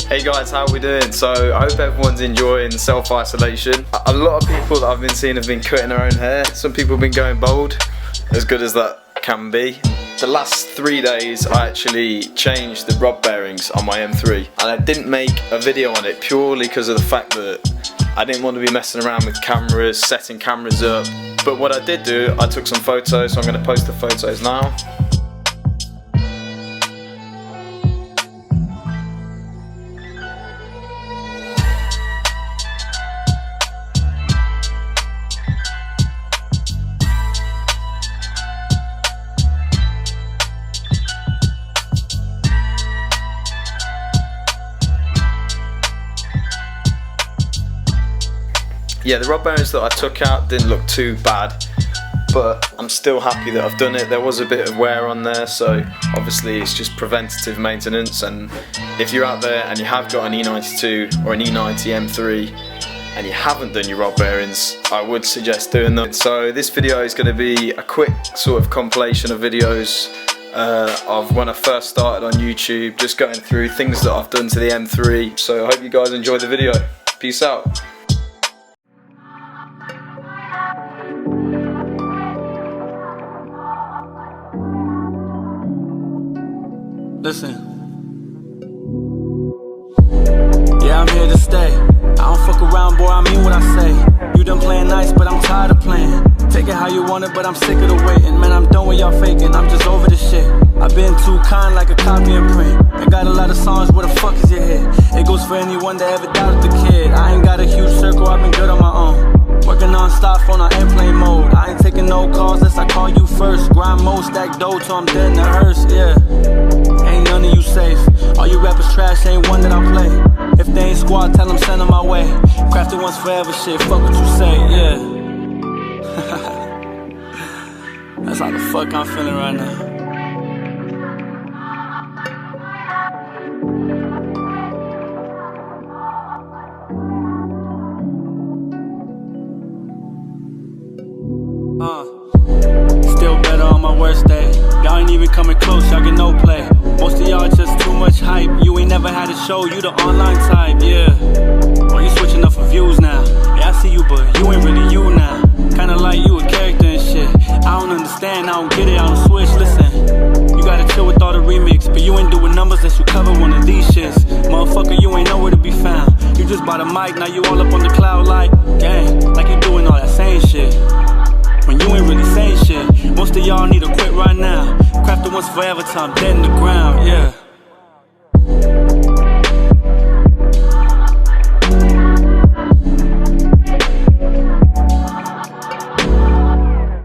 Hey guys, how are we doing? So I hope everyone's enjoying self-isolation. A lot of people that I've been seeing have been cutting their own hair. Some people have been going bald, as good as that can be. The last 3 days I actually changed the rod bearings on my M3, and I didn't make a video on it purely because of the fact that I didn't want to be messing around with cameras, setting cameras up. But what I did do, I took some photos, so I'm going to post the photos now. Yeah, the rod bearings that I took out didn't look too bad, but I'm still happy that I've done it. There was a bit of wear on there, so obviously it's just preventative maintenance. And if you're out there and you have got an E92 or an E90 M3 and you haven't done your rod bearings, I would suggest doing them. So this video is going to be a quick sort of compilation of videos of when I first started on YouTube, just going through things that I've done to the M3. So I hope you guys enjoy the video. Peace out. Listen. Yeah, I'm here to stay. I don't fuck around, boy, I mean what I say. You done playing nice, but I'm tired of playing. Take it how you want it, but I'm sick of the waiting. Man, I'm done with y'all faking, I'm just over this shit. I've been too kind like a copy and print. I got a lot of songs, where the fuck is your head? It goes for anyone that ever doubted the kid. I ain't got a huge circle, I've been good on my own. Working non-stop on our airplane mode. I ain't taking no calls unless I call you first. Grind mode, stack dough till I'm dead in the hearse, yeah. Ain't none of you safe. All you rappers trash, ain't one that I play. If they ain't squad, tell them send them my way. Crafted once forever shit, fuck what you say, yeah. That's how the fuck I'm feeling right now. Still better on my worst day. Y'all ain't even coming close, y'all get no play. Most of y'all just too much hype. You ain't never had a show, you the online type, yeah. Oh, you switching up for views now. Yeah, I see you, but you ain't really you now. Kinda like you a character and shit. I don't understand, I don't get it, I don't switch. Listen, you gotta chill with all the remix, but you ain't doing numbers unless you cover one of these shits. Motherfucker, you ain't nowhere to be found. You just bought a mic, now you all up on the cloud like, gang, like you doing all that same shit. When you ain't really saying shit. Most of y'all need to quit right now. Crafted once forever till I'm dead in the ground, yeah.